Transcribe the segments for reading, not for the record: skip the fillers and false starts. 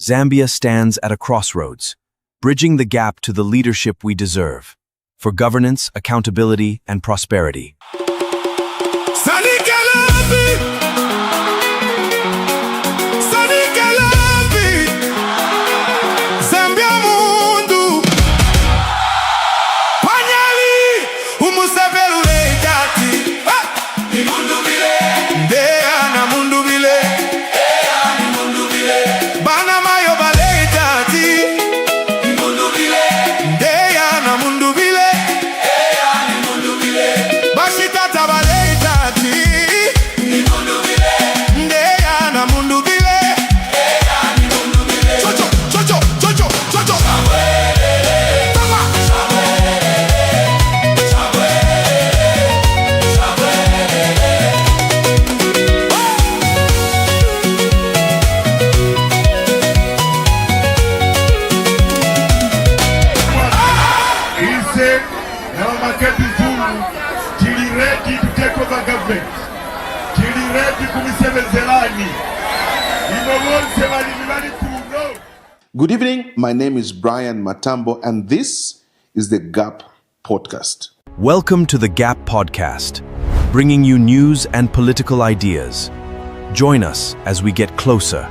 Zambia stands at a crossroads, bridging the gap to the leadership we deserve, for governance, accountability, and prosperity. Good evening, my name is Brian Matambo, and this is the GAP Podcast. Welcome to the GAP Podcast, bringing you news and political ideas. Join us as we get closer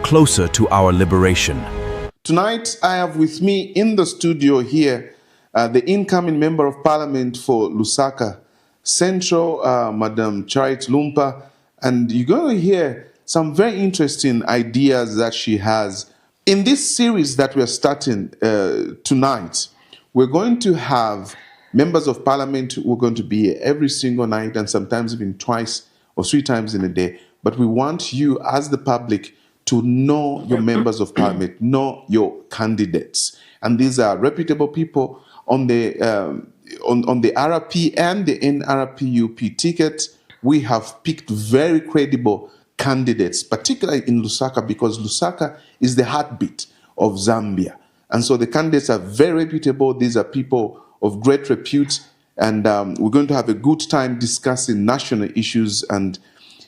to our liberation. Tonight, I have with me in the studio here the incoming Member of Parliament for Lusaka Central, Madam Charity Lumpa, and you're going to hear some very interesting ideas that she has. In this series that we're starting tonight, we're going to have members of parliament who are going to be here every single night and sometimes even twice or three times in a day. But we want you as the public to know your members of parliament, know your candidates. And these are reputable people on the RRP and the NRPUP ticket. We have picked very credible candidates, particularly in Lusaka, because Lusaka is the heartbeat of Zambia. And so the candidates are very reputable. These are people of great repute. And we're going to have a good time discussing national issues. And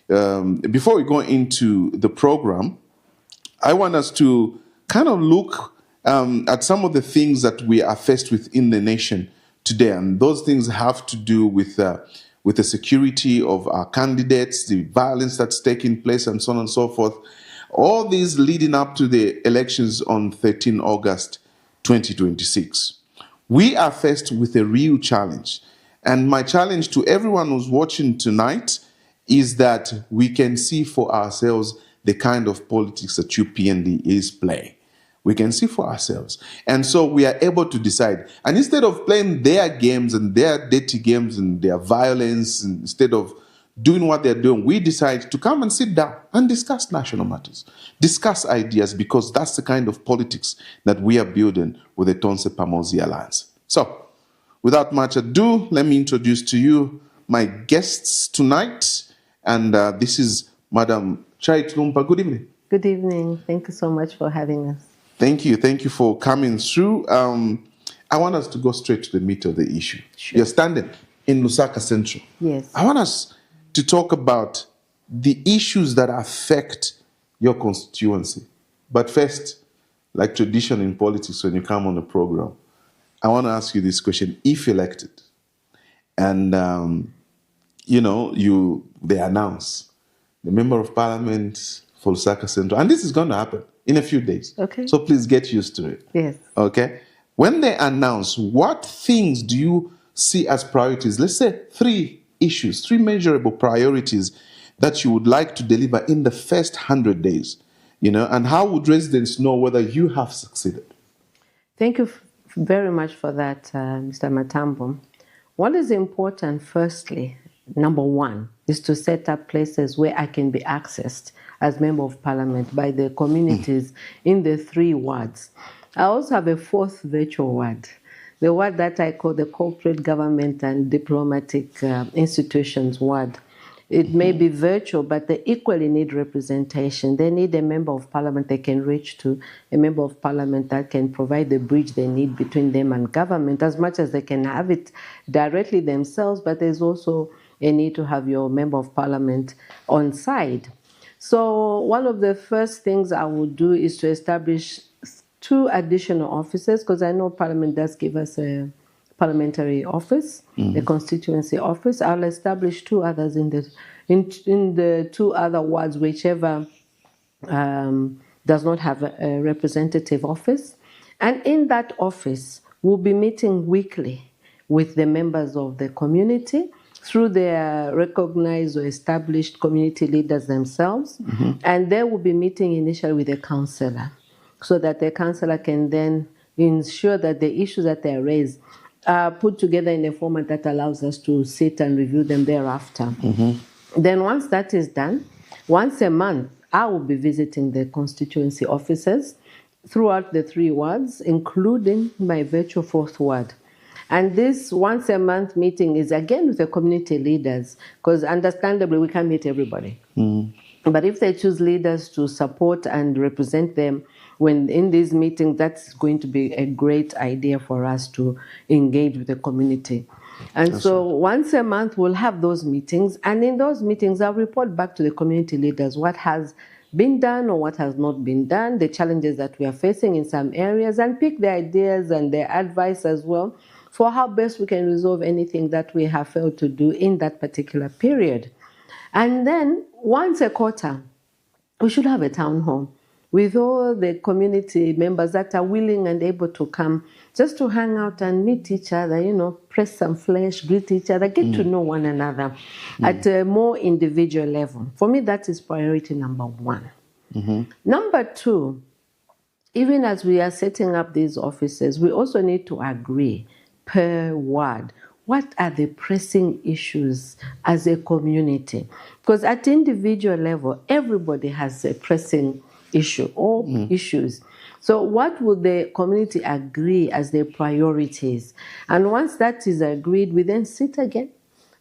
before we go into the program, I want us to kind of look at some of the things that we are faced with in the nation today. And those things have to do with the security of our candidates, the violence that's taking place, and so on and so forth. All these leading up to the elections on 13 August 2026. We are faced with a real challenge. And my challenge to everyone who's watching tonight is that we can see for ourselves the kind of politics that UPND is playing. We can see for ourselves. And so we are able to decide. And instead of playing their games and their dirty games and their violence, and instead of doing what they're doing, we decide to come and sit down and discuss national matters, discuss ideas, because that's the kind of politics that we are building with the Tonse Pamosi Alliance. So, without much ado, let me introduce to you my guests tonight. And this is Madam Charity Lumpa. Good evening. Good evening. Thank you so much for having us. Thank you. Thank you for coming through. I want us to go straight to the meat of the issue. Sure. You're standing in Lusaka Central. Yes. I want us to talk about the issues that affect your constituency. But first, like tradition in politics, when you come on the program, I want to ask you this question. If elected, and they announce the Member of Parliament for Lusaka Central, and this is going to happen in a few days. Okay. So please get used to it. Yes. Okay. When they announce, what things do you see as priorities? Let's say three measurable priorities that you would like to deliver in the first 100 days, and how would residents know whether you have succeeded? Thank you very much for that, Mr. Matambo. What is important, firstly, number one, is to set up places where I can be accessed as Member of Parliament by the communities in the 3 wards. I also have a 4th virtual ward, the ward that I call the Corporate Government and Diplomatic Institutions ward. It may be virtual, but they equally need representation. They need a Member of Parliament they can reach to, a Member of Parliament that can provide the bridge they need between them and government, as much as they can have it directly themselves, but there's also a need to have your Member of Parliament on side. So one of the first things I would do is to establish 2 additional offices, because I know Parliament does give us a parliamentary office, the constituency office. I'll establish 2 others in the 2 other wards, whichever does not have a representative office. And in that office, we'll be meeting weekly with the members of the community through their recognized or established community leaders themselves. And they will be meeting initially with the councillor, so that the councillor can then ensure that the issues that they raise are put together in a format that allows us to sit and review them thereafter. Then once that is done, once a month, I will be visiting the constituency offices throughout the 3 wards, including my virtual 4th ward. And this once a month meeting is again with the community leaders, because understandably we can't meet everybody. But if they choose leaders to support and represent them when in these meetings, that's going to be a great idea for us to engage with the community. And so once a month, we'll have those meetings. And in those meetings, I'll report back to the community leaders what has been done or what has not been done, the challenges that we are facing in some areas, and pick their ideas and their advice as well for how best we can resolve anything that we have failed to do in that particular period. And then once a quarter, we should have a town hall with all the community members that are willing and able to come just to hang out and meet each other, press some flesh, greet each other, get to know one another at a more individual level. For me, that is priority number 1. Number 2, even as we are setting up these offices, we also need to agree per ward. What are the pressing issues as a community? Because at individual level, everybody has a pressing issue or issues. So what would the community agree as their priorities? And once that is agreed, we then sit again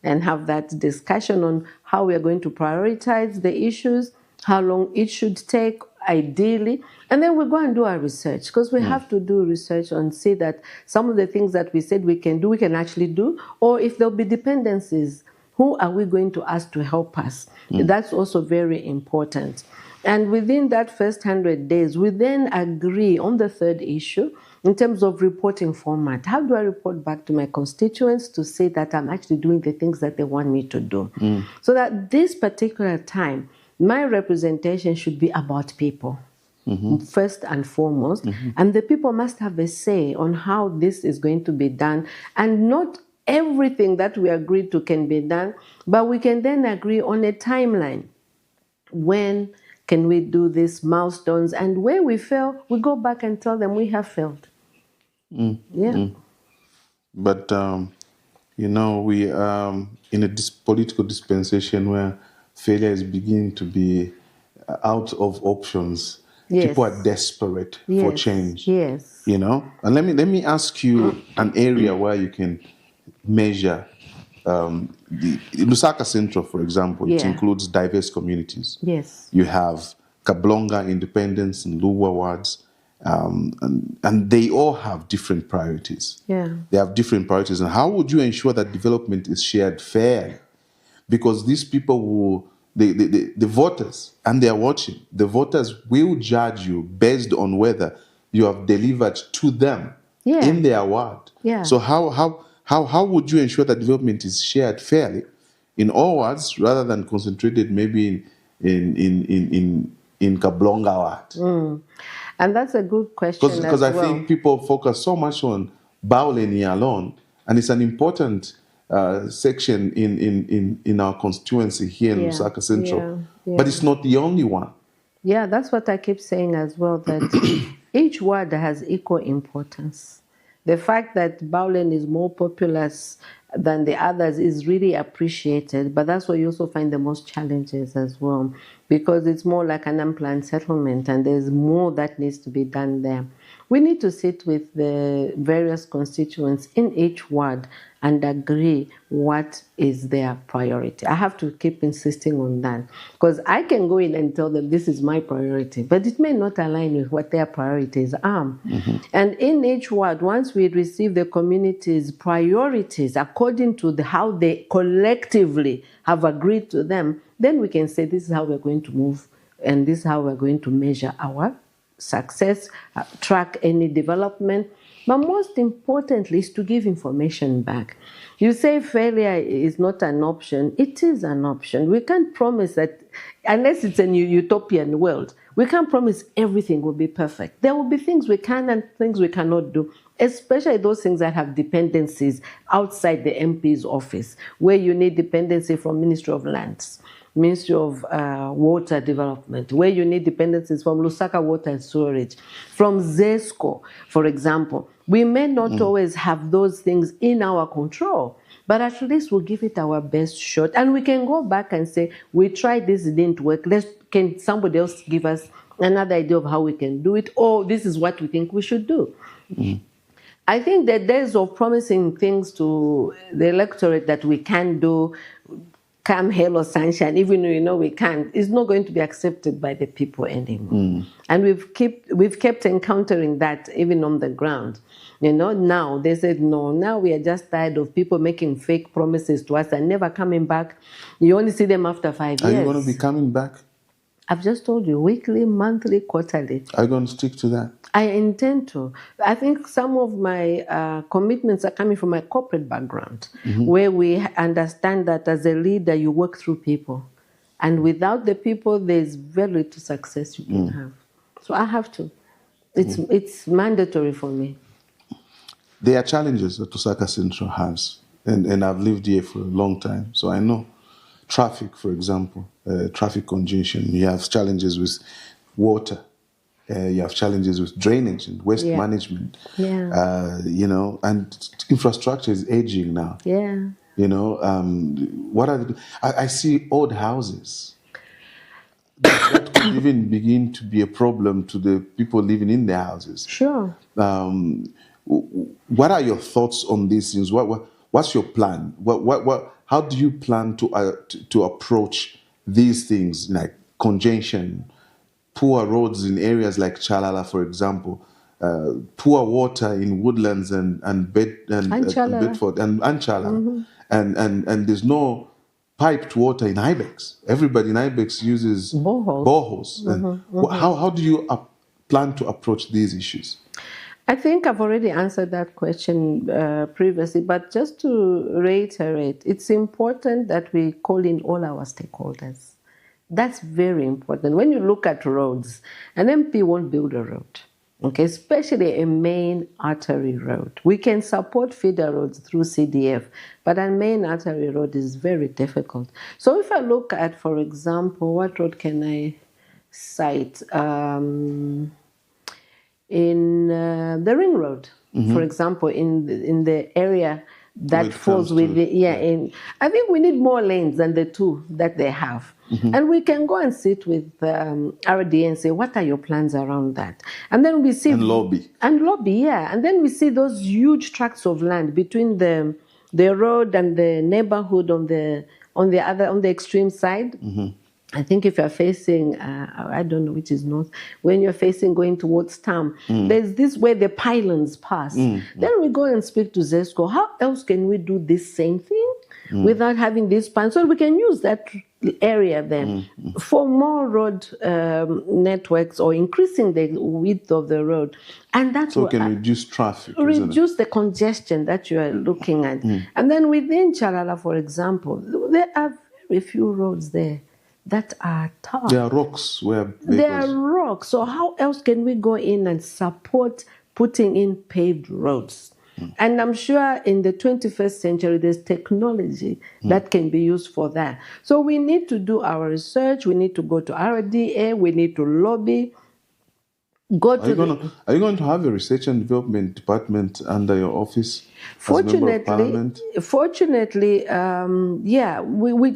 and have that discussion on how we are going to prioritize the issues, how long it should take, ideally, and then we go and do our research, because we have to do research and see that some of the things that we said we can do, we can actually do, or if there'll be dependencies, who are we going to ask to help us? That's also very important. And within that first 100 days, we then agree on the 3rd issue in terms of reporting format. How do I report back to my constituents to say that I'm actually doing the things that they want me to do? So that this particular time, my representation should be about people, first and foremost. And the people must have a say on how this is going to be done. And not everything that we agreed to can be done, but we can then agree on a timeline. When can we do these milestones? And where we fail, we go back and tell them we have failed. But, we are in a political dispensation where failure is beginning to be out of options. People are desperate for change. And let me ask you an area where you can measure the Lusaka Central, for example. It includes diverse communities. You have Kablonga, Independence, and Luwa wards, and they all have different priorities. They have different priorities. And how would you ensure that development is shared fairly? Because these people the voters, and they are watching, the voters will judge you based on whether you have delivered to them in their ward. So how would you ensure that development is shared fairly in all wards rather than concentrated maybe in Kablonga ward? And that's a good question. Because I think people focus so much on Bauleni alone, and it's an important section in our constituency here in Lusaka Central. But it's not the only one. That's what I keep saying as well, that each ward has equal importance. The fact that Baulen is more populous than the others is really appreciated, but that's where you also find the most challenges as well, because it's more like an unplanned settlement and there's more that needs to be done there. We need to sit with the various constituents in each ward and agree what is their priority. I have to keep insisting on that, because I can go in and tell them this is my priority, but it may not align with what their priorities are. And in each ward, once we receive the community's priorities according to how they collectively have agreed to them, then we can say this is how we're going to move and this is how we're going to measure our success, track any development. But most importantly is to give information back. You say failure is not an option. It is an option. We can't promise that, unless it's a new utopian world, we can't promise everything will be perfect. There will be things we can and things we cannot do, especially those things that have dependencies outside the MP's office, where you need dependency from Ministry of Lands, Ministry of Water Development, where you need dependencies from Lusaka Water and Sewerage, from ZESCO, for example. We may not always have those things in our control, but at least we'll give it our best shot. And we can go back and say, we tried this, it didn't work. Can somebody else give us another idea of how we can do it? Or this is what we think we should do. I think the days of promising things to the electorate that we can do, come hell or sunshine, even though you know we can't, is not going to be accepted by the people anymore. And we've kept encountering that even on the ground. You know, now they said, no, now we are just tired of people making fake promises to us and never coming back. You only see them after 5 years. Are you going to be coming back? I've just told you, weekly, monthly, quarterly. Are you going to stick to that? I intend to. I think some of my commitments are coming from my corporate background, where we understand that as a leader, you work through people. And without the people, there's very little success you can have. So I have to. It's mandatory for me. There are challenges that Lusaka Central has, and I've lived here for a long time, so I know. Traffic, for example, traffic congestion. You have challenges with water. You have challenges with drainage and waste management. You know, and infrastructure is aging now. You know, what are I see old houses. That could even begin to be a problem to the people living in their houses. Sure. What are your thoughts on these things? What's your plan? How do you plan to approach these things like congestion, poor roads in areas like Chalala, for example, poor water in Woodlands and Bedford and Chalala, and there's no piped water in Ibex. Everybody in Ibex uses boreholes. How do you plan to approach these issues? I think I've already answered that question previously, but just to reiterate, it's important that we call in all our stakeholders. That's very important. When you look at roads, an MP won't build a road, okay, especially a main artery road. We can support feeder roads through CDF, but a main artery road is very difficult. So if I look at, for example, what road can I cite? In the ring road, for example, in the area that falls with the, I think we need more lanes than the two that they have. And we can go and sit with RDA and say, what are your plans around that? And then we see... And lobby. And lobby, And then we see those huge tracts of land between the road and the neighborhood on the extreme side. I think if you're facing, I don't know which is north, when you're facing going towards Tam, there's this where the pylons pass. Then we go and speak to ZESCO. How else can we do this same thing without having this pylon? So we can use that area then for more road networks or increasing the width of the road. And that's so we can reduce traffic. Reduce the congestion that you are looking at. And then within Chalala, for example, there are very few roads there that are tough. There are rocks where there are rocks. So how else can we go in and support putting in paved roads? And I'm sure in the 21st century, there's technology that can be used for that. So we need to do our research. We need to go to RDA. We need to lobby. Are you going to have a research and development department under your office? Fortunately,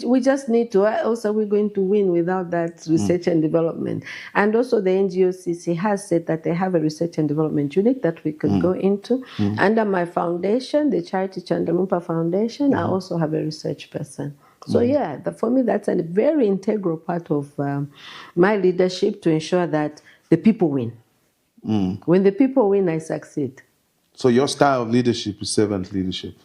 we just need to. Also, we're going to win without that research and development. And also, the NGOCC has said that they have a research and development unit that we could go into. Under my foundation, the Charity Lumpa Foundation, I also have a research person. So for me, that's a very integral part of my leadership to ensure that the people win. When the people win, I succeed. So your style of leadership is servant leadership.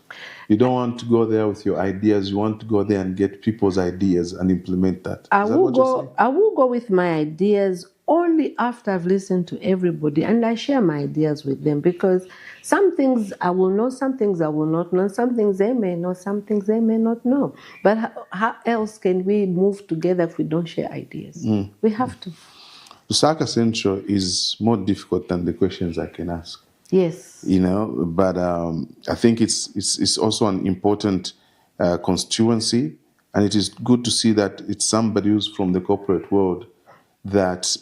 You don't want to go there with your ideas. You want to go there and get people's ideas and implement that. Is that what you're saying? I will go with my ideas only after I've listened to everybody and I share my ideas with them, because some things I will know, some things I will not know, some things they may know, some things they may not know. But how else can we move together if we don't share ideas? We have to. Lusaka Central is more difficult than the questions I can ask. Yes. You know, but I think it's also an important constituency, and it is good to see that it's somebody who's from the corporate world that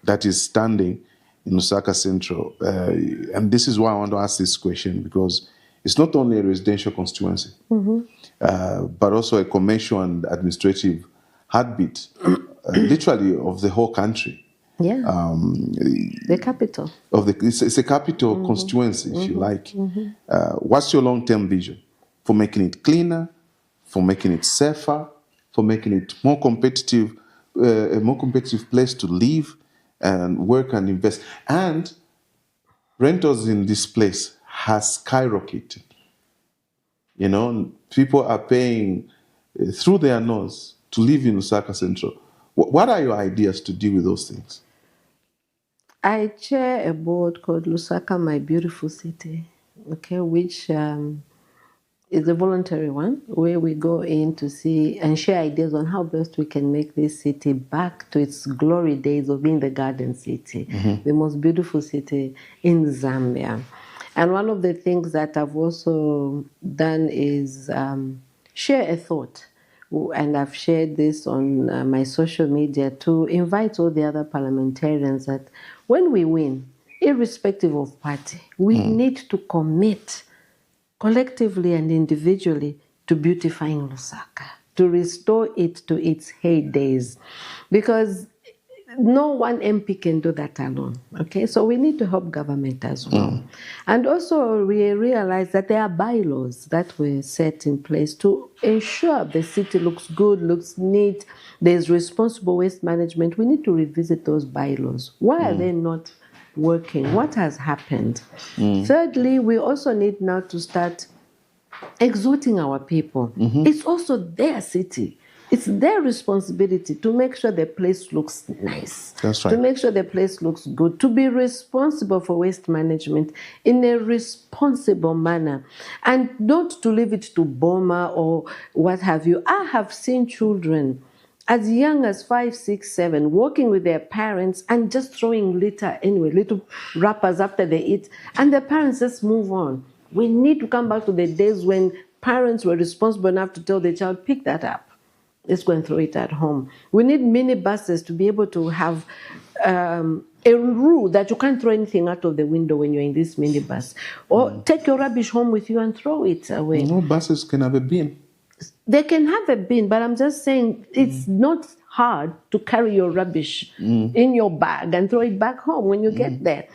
that is standing in Lusaka Central. And this is why I want to ask this question, because it's not only a residential constituency, but also a commercial and administrative heartbeat, literally of the whole country. Yeah. The capital. It's a capital constituency, if you like. What's your long-term vision for making it cleaner, for making it safer, for making it more competitive, a more competitive place to live and work and invest? And rentals in this place has skyrocketed. You know, people are paying through their nose to live in Lusaka Central. What are your ideas to deal with those things? I chair a board called Lusaka, My Beautiful City, okay, which is a voluntary one, where we go in to see and share ideas on how best we can make this city back to its glory days of being the Garden City, the most beautiful city in Zambia. And one of the things that I've also done is share a thought. And I've shared this on my social media to invite all the other parliamentarians that when we win, irrespective of party, we need to commit collectively and individually to beautifying Lusaka, to restore it to its heydays, because no one MP can do that alone, okay? So we need to help government as well. And also we realize that there are bylaws that were set in place to ensure the city looks good, looks neat, there's responsible waste management. We need to revisit those bylaws. Why are they not working? What has happened? Thirdly, we also need now to start exhorting our people. It's also their city. It's their responsibility to make sure the place looks nice. That's right. To make sure the place looks good. To be responsible for waste management in a responsible manner. And not to leave it to Boma or what have you. I have seen children as young as 5, 6, 7 walking with their parents and just throwing litter anyway, little wrappers after they eat. And the parents just move on. We need to come back to the days when parents were responsible enough to tell the child, pick that up. Let's go and throw it at home. We need minibuses to be able to have a rule that you can't throw anything out of the window when you're in this minibus. Or take your rubbish home with you and throw it away. No buses can have a bin. They can have a bin, but I'm just saying it's not hard to carry your rubbish in your bag and throw it back home when you get there.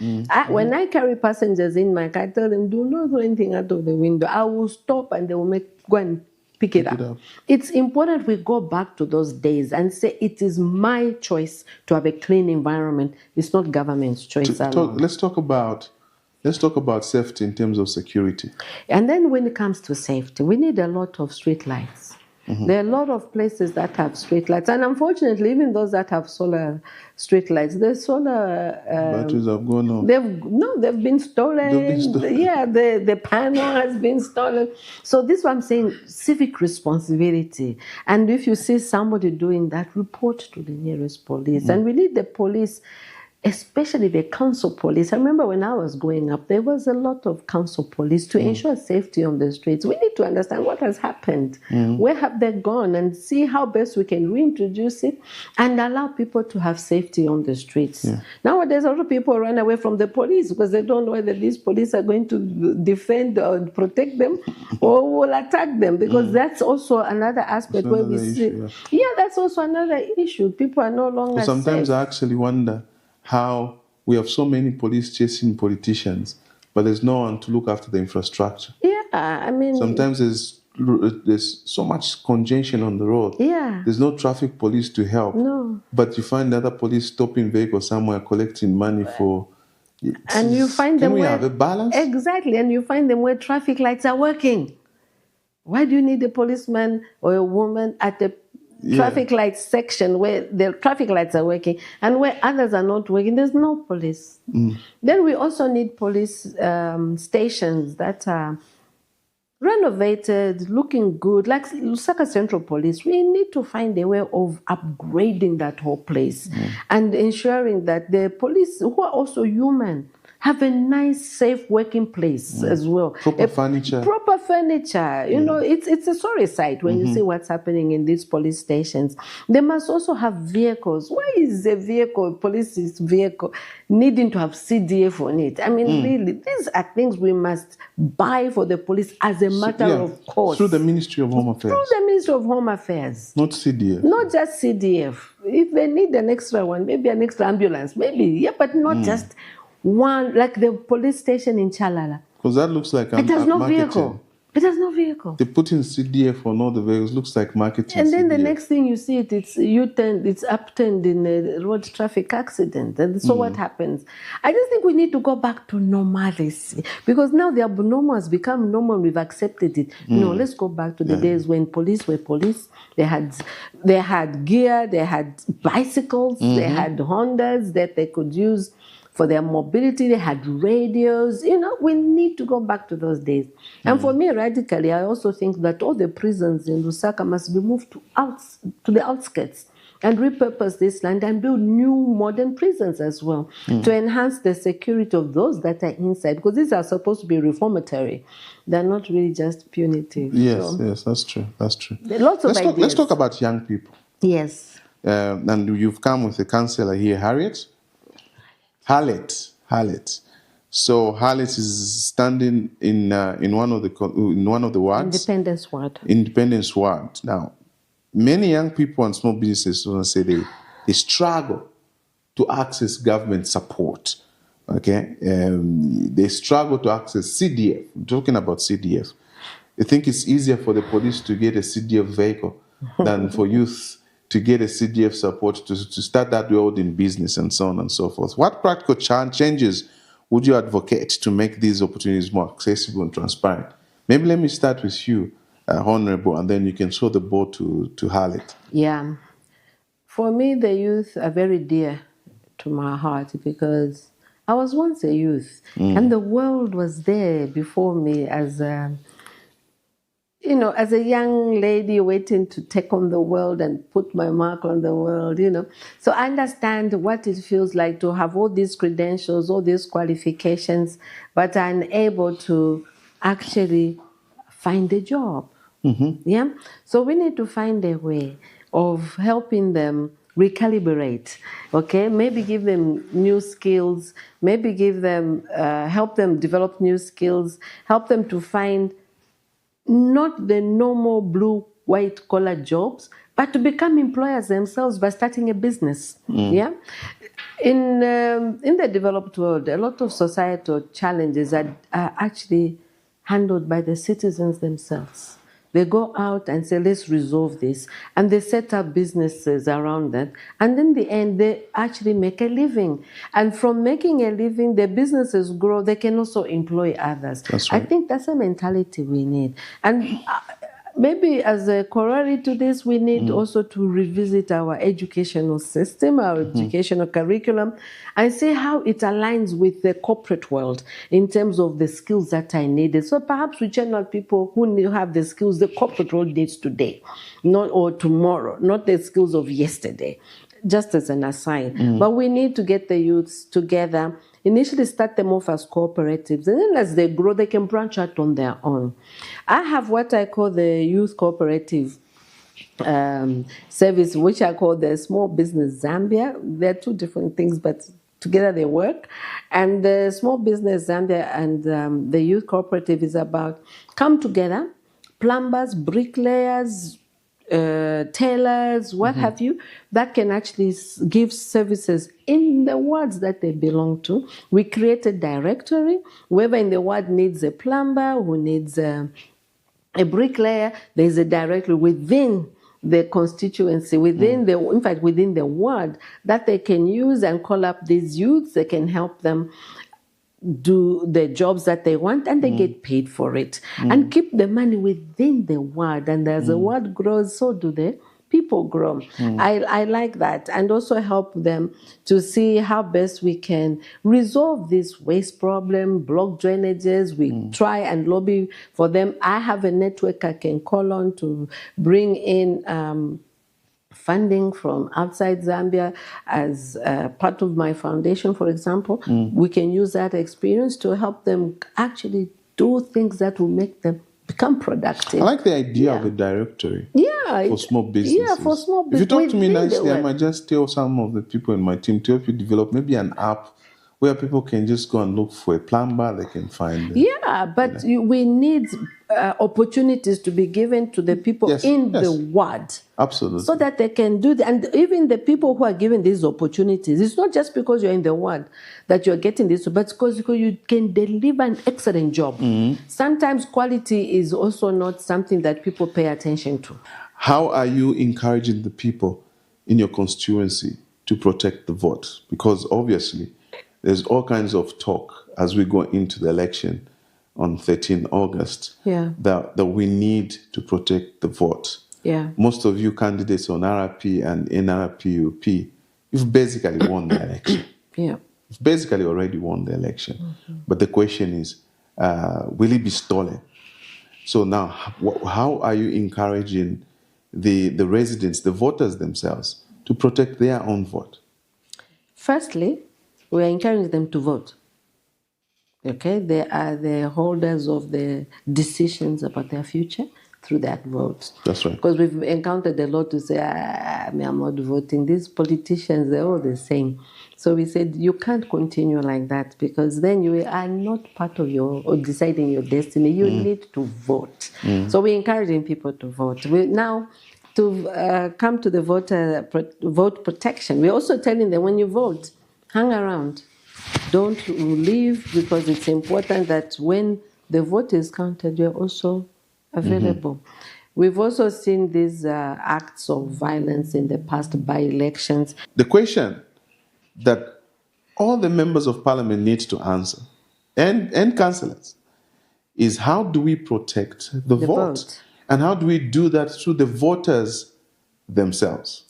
When I carry passengers in my car, I tell them, do not throw anything out of the window. I will stop and they will go and pick it up. It's important we go back to those days and say it is my choice to have a clean environment. It's not government's choice alone. Let's talk about safety in terms of security. And then when it comes to safety, we need a lot of street lights. There are a lot of places that have street lights, and unfortunately, even those that have solar street lights, the solar batteries have gone off. They've been stolen. Yeah, the panel has been stolen. So this is what I'm saying: civic responsibility. And if you see somebody doing that, report to the nearest police. And we need the police, especially the council police. I remember when I was growing up, there was a lot of council police to ensure safety on the streets. We need to understand what has happened. Where have they gone? And see how best we can reintroduce it and allow people to have safety on the streets. Nowadays, a lot of people run away from the police because they don't know whether these police are going to defend or protect them or will attack them, because that's also another aspect where we see. That's also another issue. People are no longer sometimes safe. I actually wonder how we have so many police chasing politicians, but there's no one to look after the infrastructure. I mean, sometimes there's so much congestion on the road. There's no traffic police to help. But you find other police stopping vehicles somewhere collecting money for And you find them we where, have a balance? Exactly, and you find them where traffic lights are working. Why do you need a policeman or a woman at the traffic light section where the traffic lights are working and where others are not working? There's no police. Then we also need police stations that are renovated, looking good, like Lusaka Central Police. We need to find a way of upgrading that whole place and ensuring that the police, who are also human, have a nice, safe working place as well. Proper furniture. Proper furniture. You know, it's a sorry sight when you see what's happening in these police stations. They must also have vehicles. Why is a vehicle, police vehicle, needing to have CDF on it? I mean, really, these are things we must buy for the police as a matter of course. Through the Ministry of Home Affairs. Through the Ministry of Home Affairs. Not CDF. Not just CDF. If they need an extra one, maybe an extra ambulance, maybe, but not just one, like the police station in Chalala. Because that looks like it has no vehicle. It has no vehicle. They put in CDF on all the vehicles. Looks like marketing. And then CDF. the next thing you see it's upturned in a road traffic accident. And so what happens? I just think we need to go back to normalcy because now the abnormal has become normal. We've accepted it. No, let's go back to the days when police were police. They had gear. They had bicycles. They had Hondas that they could use for their mobility. They had radios. You know, we need to go back to those days. And for me, radically, I also think that all the prisons in Lusaka must be moved to the outskirts and repurpose this land and build new modern prisons as well to enhance the security of those that are inside, because these are supposed to be reformatory. They're not really just punitive. Yes, yes, that's true. That's true. Lots of ideas. Let's talk about young people. Yes. And you've come with a councillor here, Harriet. So Harriet is standing in one of the wards. Independence Ward. Now, many young people and small businesses say they struggle to access government support. Okay, they struggle to access CDF. I'm talking about CDF. I think it's easier for the police to get a CDF vehicle than for youth to get a CDF support to start that world in business and so on and so forth. What practical changes would you advocate to make these opportunities more accessible and transparent? Maybe let me start with you, Honorable, and then you can show the ball to Harriet. Yeah. For me, the youth are very dear to my heart because I was once a youth and the world was there before me as as a young lady waiting to take on the world and put my mark on the world, So I understand what it feels like to have all these credentials, all these qualifications, but unable to actually find a job. Yeah. So we need to find a way of helping them recalibrate, okay? Maybe give them new skills, maybe give them, help them develop new skills, help them to find not the normal blue, white collar jobs, but to become employers themselves by starting a business. Yeah. In the developed world, a lot of societal challenges are actually handled by the citizens themselves. They go out and say, let's resolve this. And they set up businesses around that. And in the end, they actually make a living. And from making a living, their businesses grow. They can also employ others. That's right. I think that's a mentality we need. And maybe as a corollary to this, we need also to revisit our educational system, our educational curriculum, and see how it aligns with the corporate world in terms of the skills that are needed. So perhaps we channel people who have the skills the corporate world needs today, or tomorrow, not the skills of yesterday, just as an aside. But we need to get the youths together, initially start them off as cooperatives, and then as they grow, they can branch out on their own. I have what I call the youth cooperative service, which I call the Small Business Zambia. They're two different things, but together they work. And the Small Business Zambia and the youth cooperative is about come together, plumbers, bricklayers, tailors, what have you, that can actually give services in the wards that they belong to. We create a directory. Whoever in the ward needs a plumber, who needs a bricklayer, there's a directory within the constituency, within the ward that they can use and call up these youths. They can help them do the jobs that they want, and they get paid for it, and keep the money within the ward. And as the ward grows, so do the people grow. I like that, and also help them to see how best we can resolve this waste problem, block drainages. We try and lobby for them. I have a network I can call on to bring in funding from outside Zambia as part of my foundation, for example. We can use that experience to help them actually do things that will make them become productive. I like the idea of a directory for small businesses. Yeah, for small businesses. If you talk to me nicely, I might just tell some of the people in my team to help you develop maybe an app where people can just go and look for a plumber, they can find. But we need opportunities to be given to the people in the ward. Absolutely. So that they can do that. And even the people who are given these opportunities, it's not just because you're in the ward that you're getting this, but because you can deliver an excellent job. Sometimes quality is also not something that people pay attention to. How are you encouraging the people in your constituency to protect the vote? Because obviously, there's all kinds of talk as we go into the election on 13 August that we need to protect the vote. Most of you candidates on RRP and NRPUP, you've basically won the election. You've basically already won the election. But the question is, will it be stolen? So now, how are you encouraging the residents, the voters themselves, to protect their own vote? Firstly, we are encouraging them to vote. Okay, they are the holders of the decisions about their future through that vote. That's right. Because we've encountered a lot to say, I'm not voting. These politicians, they're all the same. So we said, you can't continue like that, because then you are not part of or deciding your destiny. You need to vote. So we're encouraging people to vote. Now, to come to the vote protection, we're also telling them, when you vote, hang around. Don't leave, because it's important that when the vote is counted, you're also available. We've also seen these acts of violence in the past by-elections. The question that all the members of parliament need to answer, and councillors, is how do we protect the vote? And how do we do that through the voters themselves?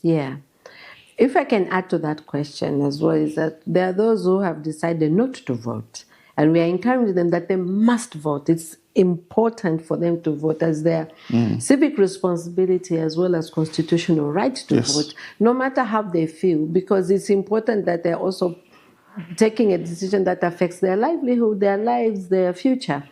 If I can add to that question as well, is that there are those who have decided not to vote, and we are encouraging them that they must vote. It's important for them to vote as their civic responsibility as well as constitutional right to vote, no matter how they feel, because it's important that they're also taking a decision that affects their livelihood, their lives, their future.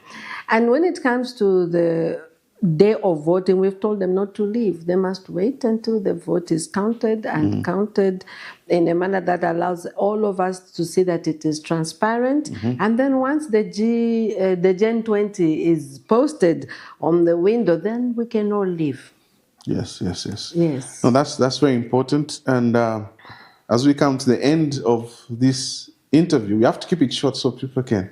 And when it comes to the day of voting, we've told them not to leave. They must wait until the vote is counted, and counted in a manner that allows all of us to see that it is transparent. And then once the Gen 20 is posted on the window, then we can all leave. Yes. No, that's very important. And as we come to the end of this interview, we have to keep it short so people can,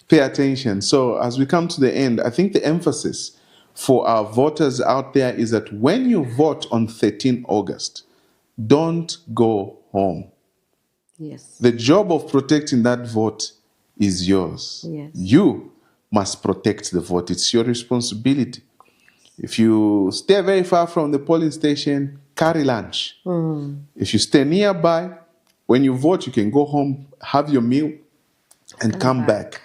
pay attention. So as we come to the end, I think the emphasis for our voters out there is that when you vote on 13 August, don't go home. The job of protecting that vote is yours. You must protect the vote. It's your responsibility. If you stay very far from the polling station, carry lunch. If you stay nearby, when you vote, you can go home, have your meal, and come back.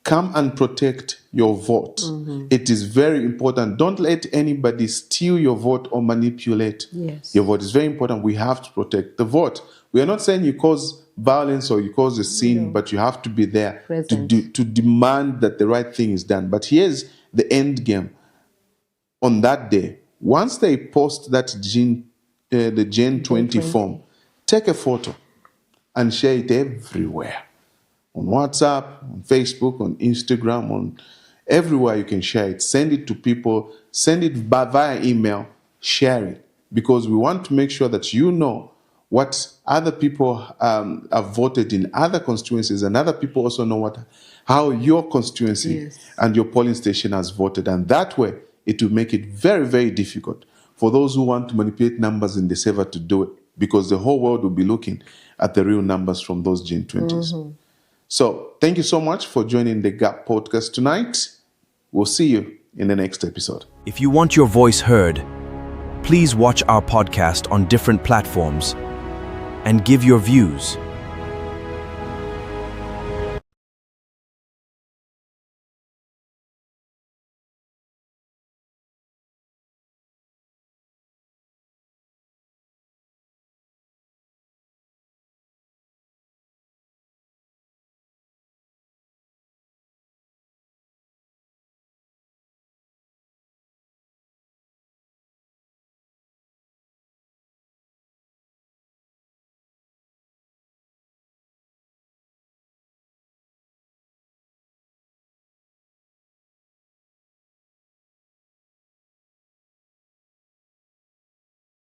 Come and protect your vote. It is very important. Don't let anybody steal your vote or manipulate your vote. It's very important. We have to protect the vote. We are not saying you cause violence or you cause a sin, but you have to be there to demand that the right thing is done. But here's the end game. On that day, once they post that the Gen 20 form, take a photo and share it everywhere. On WhatsApp, on Facebook, on Instagram, on everywhere you can share it. Send it to people. Send it via email. Share it. Because we want to make sure that you know what other people have voted in other constituencies, and other people also know how your constituency and your polling station has voted. And that way, it will make it very, very difficult for those who want to manipulate numbers in the server to do it, because the whole world will be looking at the real numbers from those Gen 20s. So thank you so much for joining the Gap podcast tonight. We'll see you in the next episode. If you want your voice heard, please watch our podcast on different platforms and give your views.